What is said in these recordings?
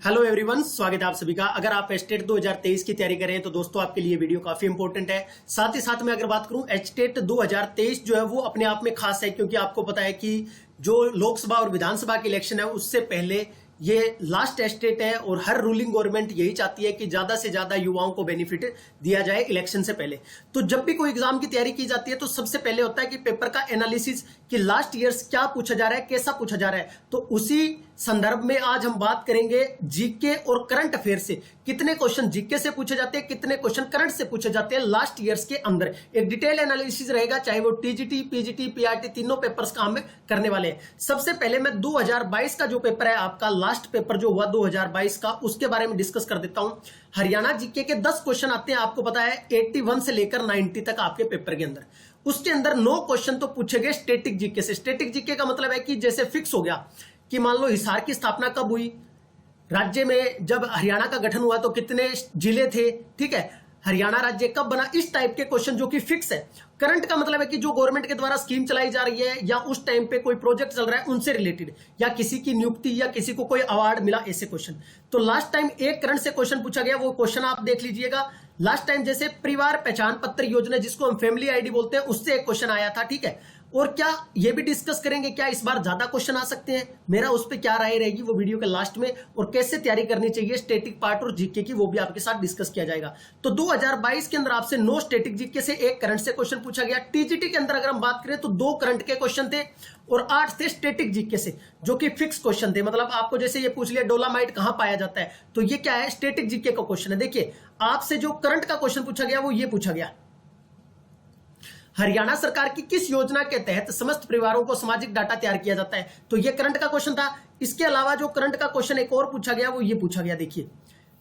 Hello everyone, स्वागत है आप सभी का। अगर आप एचटेट 2023 की तैयारी कर रहे हैं तो दोस्तों आपके लिए वीडियो काफी इंपॉर्टेंट है। साथ ही साथ मैं अगर बात करूं, एचटेट 2023 जो है वो अपने आप में खास है, क्योंकि आपको पता है कि जो लोकसभा और विधानसभा के इलेक्शन है उससे पहले ये लास्ट एस्टेट है और हर रूलिंग गवर्नमेंट यही चाहती है कि ज्यादा से ज्यादा युवाओं को बेनिफिट दिया जाए इलेक्शन से पहले। तो जब भी कोई एग्जाम की तैयारी की जाती है तो सबसे पहले होता है कि पेपर का एनालिसिस, कि लास्ट ईयर्स क्या पूछा जा रहा है, कैसा पूछा जा रहा है। तो उसी संदर्भ में आज हम बात करेंगे जीके और करंट अफेयर से। कितने क्वेश्चन जीके से पूछे जाते हैं, कितने क्वेश्चन करंट से पूछे जाते हैं लास्ट ईयर्स के अंदर। एक डिटेल एनालिसिस रहेगा, चाहे वो टीजीटी, पीजीटी, पीआरटी तीनों पेपर्स का हम करने वाले हैं। सबसे पहले मैं 2022 का जो पेपर है आपका, लास्ट पेपर जो हुआ 2022 का, उसके बारे में डिस्कस कर देता हूं। हरियाणा जीके के 10 क्वेश्चन आते हैं, आपको पता है 81 से लेकर 90 तक आपके पेपर के अंदर। उसके अंदर 9 क्वेश्चन तो पूछे गए स्टैटिक जीके से। स्टैटिक जीके का मतलब है कि जैसे फिक्स हो गया कि मान लो हिसार की स्थापना कब हुई, राज्य में जब हरियाणा का गठन हुआ तो कितने जिले थे, ठीक है, हरियाणा राज्य कब बना, इस टाइप के क्वेश्चन जो कि फिक्स है। करंट का मतलब है कि जो गवर्नमेंट के द्वारा स्कीम चलाई जा रही है या उस टाइम पे कोई प्रोजेक्ट चल रहा है उनसे रिलेटेड, या किसी की नियुक्ति या किसी को कोई अवार्ड मिला, ऐसे क्वेश्चन। तो लास्ट टाइम एक करंट से क्वेश्चन पूछा गया, वो क्वेश्चन आप देख लीजिएगा। लास्ट टाइम जैसे परिवार पहचान पत्र योजना, जिसको हम फैमिली आईडी बोलते हैं, उससे एक क्वेश्चन आया था, ठीक है। और क्या ये भी डिस्कस करेंगे, क्या इस बार ज्यादा क्वेश्चन आ सकते हैं, मेरा उस पर क्या राय रहेगी वो वीडियो के लास्ट में, और कैसे तैयारी करनी चाहिए स्टैटिक पार्ट और जीके की, वो भी आपके साथ डिस्कस किया जाएगा। तो 2022 के अंदर आपसे 9 स्टैटिक जीके से, एक करंट से क्वेश्चन पूछा गया। टीजीटी के अंदर अगर हम बात करें तो 2 करंट के क्वेश्चन थे और 8 थे स्टैटिक जीके से, जो कि फिक्स क्वेश्चन थे। मतलब आपको जैसे ये पूछ लिया डोलामाइट कहां पाया जाता है, तो ये क्या है, स्टैटिक जीके का क्वेश्चन है। देखिए आपसे जो करंट का क्वेश्चन पूछा गया वो ये पूछा गया, हरियाणा सरकार की किस योजना के तहत समस्त परिवारों को सामाजिक डाटा तैयार किया जाता है, तो ये करंट का क्वेश्चन था। इसके अलावा जो करंट का क्वेश्चन एक और पूछा गया वो ये पूछा गया, देखिए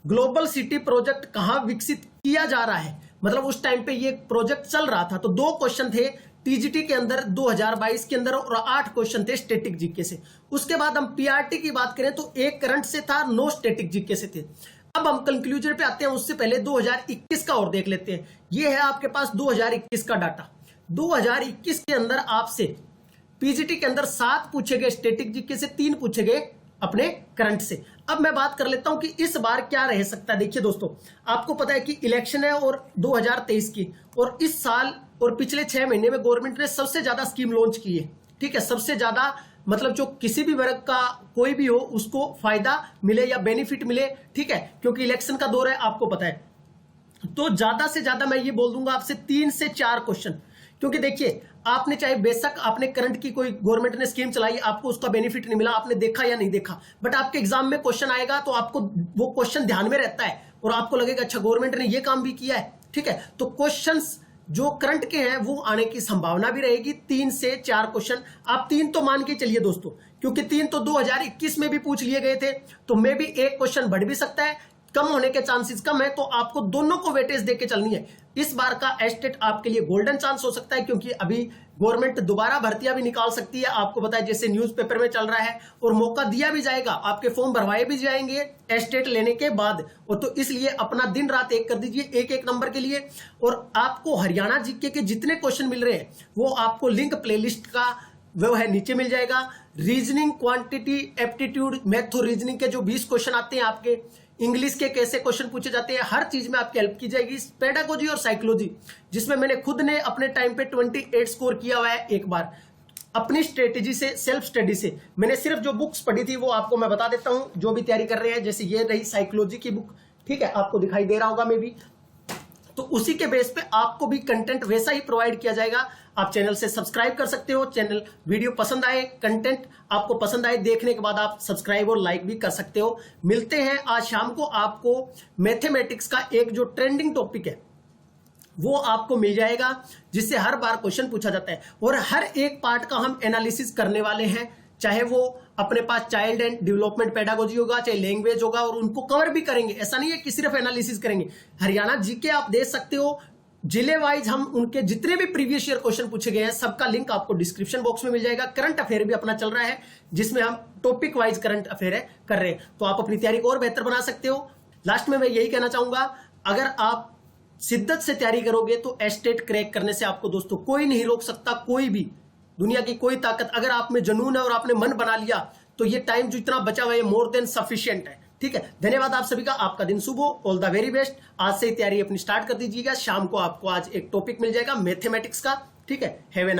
ग्लोबल सिटी प्रोजेक्ट कहां विकसित किया जा रहा है, मतलब उस टाइम पे ये प्रोजेक्ट चल रहा था। तो 2 क्वेश्चन थे टीजीटी के अंदर 2022 के अंदर और 8 क्वेश्चन थे स्टैटिक जीके से। उसके बाद हम पीआरटी की बात करें तो एक करंट से था, 9 स्टैटिक जीके से थे। अब हम कंक्लूजन पे आते हैं, उससे पहले 2021 का और देख लेते हैं। ये है आपके पास 2021 का डाटा। 2021 के अंदर आपसे पीजीटी के अंदर 7 पूछे गए स्टैटिक जीके से, 3 पूछे गए अपने करंट से। अब मैं बात कर लेता हूं कि इस बार क्या रह सकता है। देखिए दोस्तों, आपको पता है कि इलेक्शन है और 2023 की, और इस साल और पिछले 6 महीने में गवर्नमेंट ने सबसे ज्यादा स्कीम लॉन्च की है, ठीक है। सबसे ज्यादा मतलब जो किसी भी वर्ग का कोई भी हो उसको फायदा मिले या बेनिफिट मिले, ठीक है, क्योंकि इलेक्शन का दौर है, आपको पता है। तो ज्यादा से ज्यादा मैं ये बोल दूंगा आपसे 3 से 4 क्वेश्चन, क्योंकि देखिए आपने चाहे बेशक आपने करंट की कोई गवर्नमेंट ने स्कीम चलाई, आपको उसका बेनिफिट नहीं मिला, आपने देखा या नहीं देखा, बट आपके एग्जाम में क्वेश्चन आएगा तो आपको वो क्वेश्चन ध्यान में रहता है और आपको लगेगा अच्छा गवर्नमेंट ने ये काम भी किया है, ठीक है। तो क्वेश्चंस जो करंट के हैं वो आने की संभावना भी रहेगी। 3 से 4 क्वेश्चन, आप 3 तो मान के चलिए दोस्तों, क्योंकि 3 तो 2021 में भी पूछ लिए गए थे, तो मे भी एक क्वेश्चन बढ़ भी सकता है, कम होने के चांसेस कम है। तो आपको दोनों को वेटेज देके चलनी है। इस बार का एस्टेट आपके लिए गोल्डन चांस हो सकता है, क्योंकि अभी गवर्नमेंट दोबारा भर्तियां भी निकाल सकती है, आपको पता है, जैसे न्यूज़पेपर में चल रहा है, और मौका दिया भी जाएगा, आपके फॉर्म भरवाए भी जाएंगे एस्टेट लेने के बाद। और तो इसलिए अपना दिन रात एक कर दीजिए एक एक नंबर के लिए। और आपको हरियाणा जीके के जितने क्वेश्चन मिल रहे हैं वो आपको लिंक प्लेलिस्ट का वो है नीचे मिल जाएगा। रीजनिंग, क्वांटिटी, एप्टीट्यूड, मैथो रीजनिंग के जो 20 क्वेश्चन आते हैं आपके, इंग्लिश के कैसे क्वेश्चन पूछे जाते हैं, हर चीज में आपकी हेल्प की जाएगी। पेडागोजी और साइकोलॉजी, जिसमें मैंने खुद ने अपने टाइम पे 28 स्कोर किया हुआ है एक बार, अपनी स्ट्रेटेजी से, सेल्फ स्टडी से। मैंने सिर्फ जो बुक्स पढ़ी थी वो आपको मैं बता देता हूं, जो भी तैयारी कर रहे हैं। जैसे ये रही साइकोलॉजी की बुक, ठीक है, आपको दिखाई दे रहा होगा मे भी। तो उसी के बेस पे आपको भी कंटेंट वैसा ही प्रोवाइड किया जाएगा। आप चैनल से सब्सक्राइब कर सकते हो, चैनल वीडियो पसंद आए, कंटेंट आपको पसंद आए, देखने के बाद आप सब्सक्राइब और लाइक भी कर सकते हो। मिलते हैं आज शाम को, आपको मैथमेटिक्स का एक जो ट्रेंडिंग टॉपिक है वो आपको मिल जाएगा, जिससे हर बार क्वेश्चन पूछा जाता है, और हर एक पार्ट का हम एनालिसिस करने वाले हैं। चाहे वो अपने पास चाइल्ड एंड डेवलपमेंट पेडागोजी होगा, चाहे लैंग्वेज होगा, और उनको कवर भी करेंगे। ऐसा नहीं है कि सिर्फ एनालिसिस करेंगे। हरियाणा जीके आप देख सकते हो, जिले वाइज हम उनके जितने भी प्रीवियस ईयर क्वेश्चन पूछे गए हैं सबका लिंक आपको डिस्क्रिप्शन बॉक्स में मिल जाएगा। करंट अफेयर भी अपना चल रहा है, जिसमें हम टॉपिक वाइज करंट अफेयर कर रहे हैं, तो आप अपनी तैयारी को और बेहतर बना सकते हो। लास्ट में मैं यही कहना चाहूंगा, अगर आप शिद्दत से तैयारी करोगे तो एस्टेट क्रैक करने से आपको दोस्तों कोई नहीं रोक सकता, कोई भी, दुनिया की कोई ताकत। अगर आप में जुनून है और आपने मन बना लिया तो ये टाइम जो इतना बचा हुआ है मोर देन सफिशिएंट है। ठीक है, धन्यवाद आप सभी का, आपका दिन शुभ हो, ऑल द वेरी बेस्ट। आज से ही तैयारी अपनी स्टार्ट कर दीजिएगा, शाम को आपको आज एक टॉपिक मिल जाएगा मैथमेटिक्स का, ठीक है। Have a